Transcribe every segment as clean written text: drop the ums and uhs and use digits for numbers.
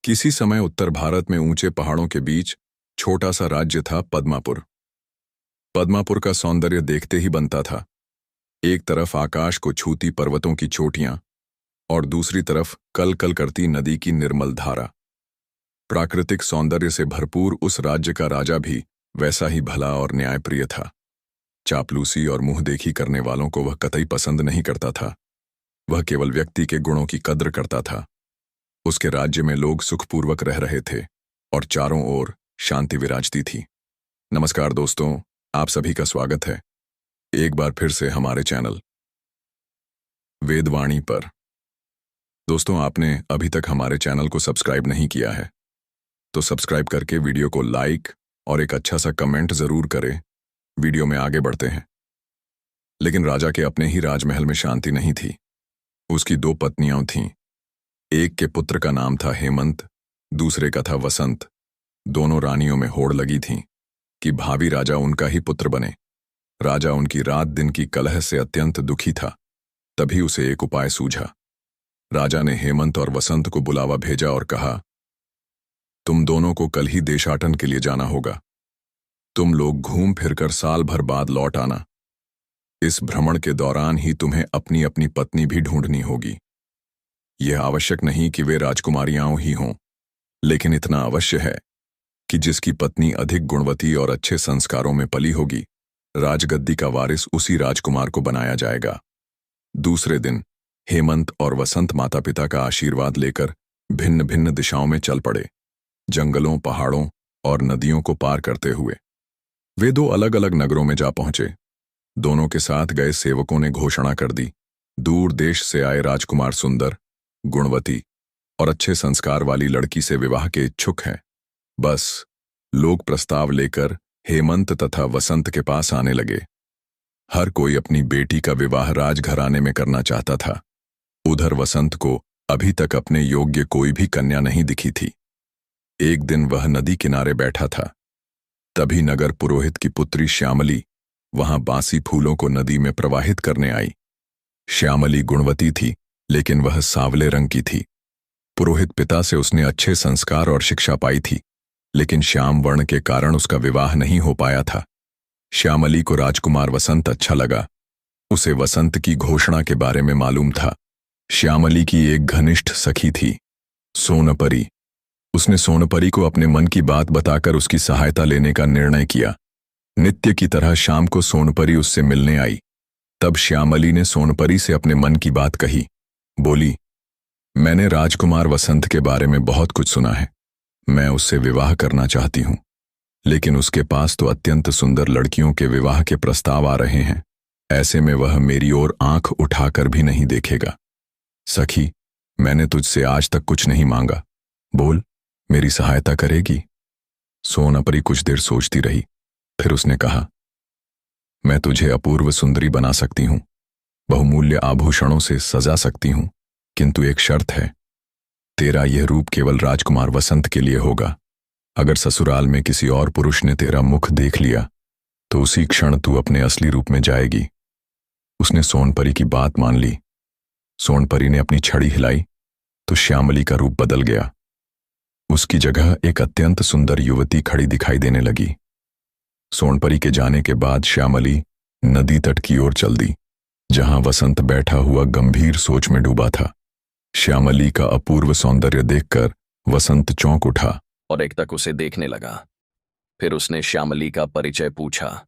किसी समय उत्तर भारत में ऊंचे पहाड़ों के बीच छोटा सा राज्य था पद्मापुर। पद्मापुर का सौंदर्य देखते ही बनता था। एक तरफ आकाश को छूती पर्वतों की चोटियां और दूसरी तरफ कल कल करती नदी की निर्मल धारा। प्राकृतिक सौंदर्य से भरपूर उस राज्य का राजा भी वैसा ही भला और न्यायप्रिय था। चापलूसी और मुंह देखी करने वालों को वह कतई पसंद नहीं करता था। वह केवल व्यक्ति के गुणों की कद्र करता था। उसके राज्य में लोग सुखपूर्वक रह रहे थे और चारों ओर शांति विराजती थी। नमस्कार दोस्तों, आप सभी का स्वागत है एक बार फिर से हमारे चैनल वेदवाणी पर। दोस्तों, आपने अभी तक हमारे चैनल को सब्सक्राइब नहीं किया है तो सब्सक्राइब करके वीडियो को लाइक और एक अच्छा सा कमेंट जरूर करें। वीडियो में आगे बढ़ते हैं। लेकिन राजा के अपने ही राजमहल में शांति नहीं थी। उसकी दो पत्नियां थीं। एक के पुत्र का नाम था हेमंत, दूसरे का था वसंत। दोनों रानियों में होड़ लगी थीं कि भावी राजा उनका ही पुत्र बने। राजा उनकी रात दिन की कलह से अत्यंत दुखी था। तभी उसे एक उपाय सूझा। राजा ने हेमंत और वसंत को बुलावा भेजा और कहा, तुम दोनों को कल ही देशाटन के लिए जाना होगा। तुम लोग घूम फिरकर साल भर बाद लौट आना। इस भ्रमण के दौरान ही तुम्हें अपनी अपनी पत्नी भी ढूंढनी होगी। यह आवश्यक नहीं कि वे राजकुमारियां ही हों, लेकिन इतना अवश्य है कि जिसकी पत्नी अधिक गुणवती और अच्छे संस्कारों में पली होगी, राजगद्दी का वारिस उसी राजकुमार को बनाया जाएगा। दूसरे दिन हेमंत और वसंत माता पिता का आशीर्वाद लेकर भिन्न भिन्न दिशाओं में चल पड़े। जंगलों, पहाड़ों और नदियों को पार करते हुए वे दो अलग अलग नगरों में जा पहुंचे। दोनों के साथ गए सेवकों ने घोषणा कर दी, दूर देश से आए राजकुमार सुंदर, गुणवती और अच्छे संस्कार वाली लड़की से विवाह के इच्छुक हैं। बस लोग प्रस्ताव लेकर हेमंत तथा वसंत के पास आने लगे। हर कोई अपनी बेटी का विवाह राजघराने में करना चाहता था। उधर वसंत को अभी तक अपने योग्य कोई भी कन्या नहीं दिखी थी। एक दिन वह नदी किनारे बैठा था। तभी नगर पुरोहित की पुत्री श्यामली वहां बासी फूलों को नदी में प्रवाहित करने आई। श्यामली गुणवती थी, लेकिन वह सांवले रंग की थी। पुरोहित पिता से उसने अच्छे संस्कार और शिक्षा पाई थी, लेकिन श्याम वर्ण के कारण उसका विवाह नहीं हो पाया था। श्यामली को राजकुमार वसंत अच्छा लगा। उसे वसंत की घोषणा के बारे में मालूम था। श्यामली की एक घनिष्ठ सखी थी, सोनपरी। उसने सोनपरी को अपने मन की बात बताकर उसकी सहायता लेने का निर्णय किया। नित्य की तरह शाम को सोनपरी उससे मिलने आई। तब श्यामली ने सोनपरी से अपने मन की बात कही। बोली, मैंने राजकुमार वसंत के बारे में बहुत कुछ सुना है। मैं उससे विवाह करना चाहती हूं, लेकिन उसके पास तो अत्यंत सुंदर लड़कियों के विवाह के प्रस्ताव आ रहे हैं। ऐसे में वह मेरी ओर आंख उठाकर भी नहीं देखेगा। सखी, मैंने तुझसे आज तक कुछ नहीं मांगा। बोल, मेरी सहायता करेगी? सोनपरी कुछ देर सोचती रही। फिर उसने कहा, मैं तुझे अपूर्व सुंदरी बना सकती हूं, बहुमूल्य आभूषणों से सजा सकती हूं, किंतु एक शर्त है। तेरा यह रूप केवल राजकुमार वसंत के लिए होगा। अगर ससुराल में किसी और पुरुष ने तेरा मुख देख लिया तो उसी क्षण तू अपने असली रूप में जाएगी। उसने सोनपरी की बात मान ली। सोनपरी ने अपनी छड़ी हिलाई तो श्यामली का रूप बदल गया। उसकी जगह एक अत्यंत सुंदर युवती खड़ी दिखाई देने लगी। सोनपरी के जाने के बाद श्यामली नदी तट की ओर चल दी, जहां वसंत बैठा हुआ गंभीर सोच में डूबा था। श्यामली का अपूर्व सौंदर्य देखकर वसंत चौंक उठा और एकटक उसे देखने लगा। फिर उसने श्यामली का परिचय पूछा।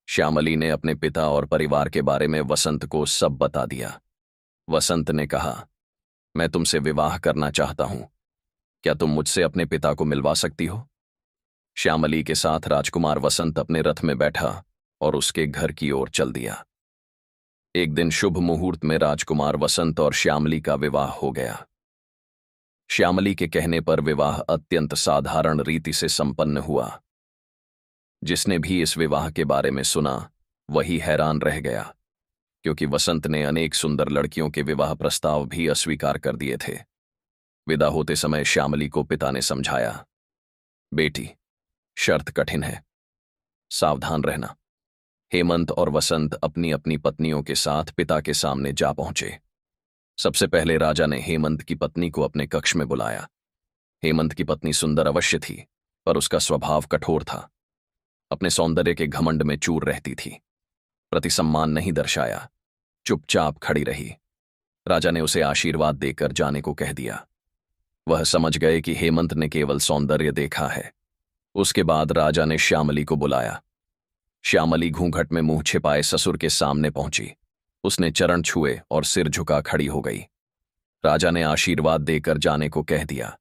श्यामली ने अपने पिता और परिवार के बारे में वसंत को सब बता दिया। वसंत ने कहा, मैं तुमसे विवाह करना चाहता हूं। क्या तुम मुझसे अपने पिता को मिलवा सकती हो? श्यामली के साथ राजकुमार वसंत अपने रथ में बैठा और उसके घर की ओर चल दिया। एक दिन शुभ मुहूर्त में राजकुमार वसंत और श्यामली का विवाह हो गया। श्यामली के कहने पर विवाह अत्यंत साधारण रीति से संपन्न हुआ। जिसने भी इस विवाह के बारे में सुना वही हैरान रह गया, क्योंकि वसंत ने अनेक सुंदर लड़कियों के विवाह प्रस्ताव भी अस्वीकार कर दिए थे। विदा होते समय श्यामली को पिता ने समझाया, बेटी, शर्त कठिन है, सावधान रहना। हेमंत और वसंत अपनी अपनी पत्नियों के साथ पिता के सामने जा पहुंचे। सबसे पहले राजा ने हेमंत की पत्नी को अपने कक्ष में बुलाया। हेमंत की पत्नी सुंदर अवश्य थी, पर उसका स्वभाव कठोर था। अपने सौंदर्य के घमंड में चूर रहती थी। प्रति सम्मान नहीं दर्शाया, चुपचाप खड़ी रही। राजा ने उसे आशीर्वाद देकर जाने को कह दिया। वह समझ गए कि हेमंत ने केवल सौंदर्य देखा है। उसके बाद राजा ने श्यामली को बुलाया। श्यामली घूंघट में मुंह छिपाए ससुर के सामने पहुंची। उसने चरण छुए और सिर झुका खड़ी हो गई। राजा ने आशीर्वाद देकर जाने को कह दिया।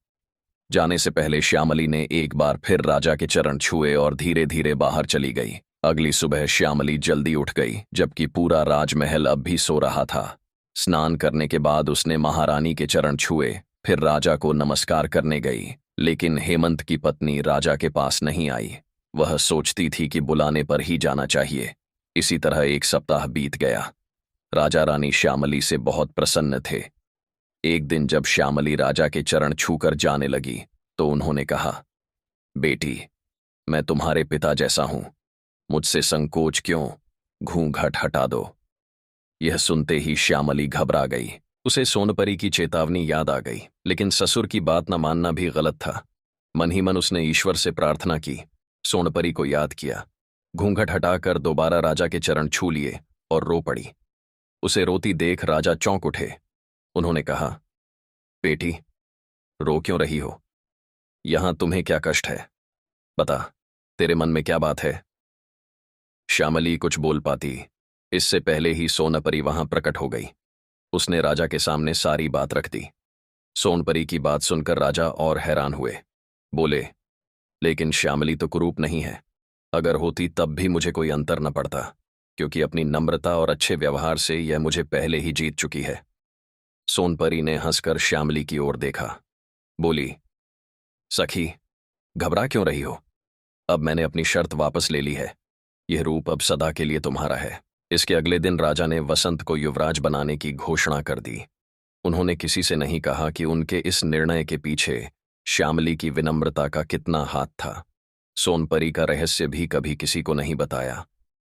जाने से पहले श्यामली ने एक बार फिर राजा के चरण छुए और धीरे धीरे बाहर चली गई। अगली सुबह श्यामली जल्दी उठ गई, जबकि पूरा राजमहल अब भी सो रहा था। स्नान करने के बाद उसने महारानी के चरण छुए, फिर राजा को नमस्कार करने गई। लेकिन हेमंत की पत्नी राजा के पास नहीं आई। वह सोचती थी कि बुलाने पर ही जाना चाहिए। इसी तरह एक सप्ताह बीत गया। राजा रानी श्यामली से बहुत प्रसन्न थे। एक दिन जब श्यामली राजा के चरण छूकर जाने लगी तो उन्होंने कहा, बेटी, मैं तुम्हारे पिता जैसा हूं, मुझसे संकोच क्यों, घूंघट हटा दो। यह सुनते ही श्यामली घबरा गई। उसे सोनपरी की चेतावनी याद आ गई, लेकिन ससुर की बात न मानना भी गलत था। मन ही मन उसने ईश्वर से प्रार्थना की, सोनपरी को याद किया, घूंघट हटाकर दोबारा राजा के चरण छू लिए और रो पड़ी। उसे रोती देख राजा चौंक उठे। उन्होंने कहा, बेटी, रो क्यों रही हो? यहां तुम्हें क्या कष्ट है? बता, तेरे मन में क्या बात है? श्यामली कुछ बोल पाती, इससे पहले ही सोनपरी वहां प्रकट हो गई। उसने राजा के सामने सारी बात रख दी। सोनपरी की बात सुनकर राजा और हैरान हुए। बोले, लेकिन श्यामली तो कुरूप नहीं है। अगर होती तब भी मुझे कोई अंतर न पड़ता, क्योंकि अपनी नम्रता और अच्छे व्यवहार से यह मुझे पहले ही जीत चुकी है। सोनपरी ने हंसकर श्यामली की ओर देखा। बोली, सखी, घबरा क्यों रही हो? अब मैंने अपनी शर्त वापस ले ली है। यह रूप अब सदा के लिए तुम्हारा है। इसके अगले दिन राजा ने वसंत को युवराज बनाने की घोषणा कर दी। उन्होंने किसी से नहीं कहा कि उनके इस निर्णय के पीछे श्यामली की विनम्रता का कितना हाथ था। सोनपरी का रहस्य भी कभी किसी को नहीं बताया।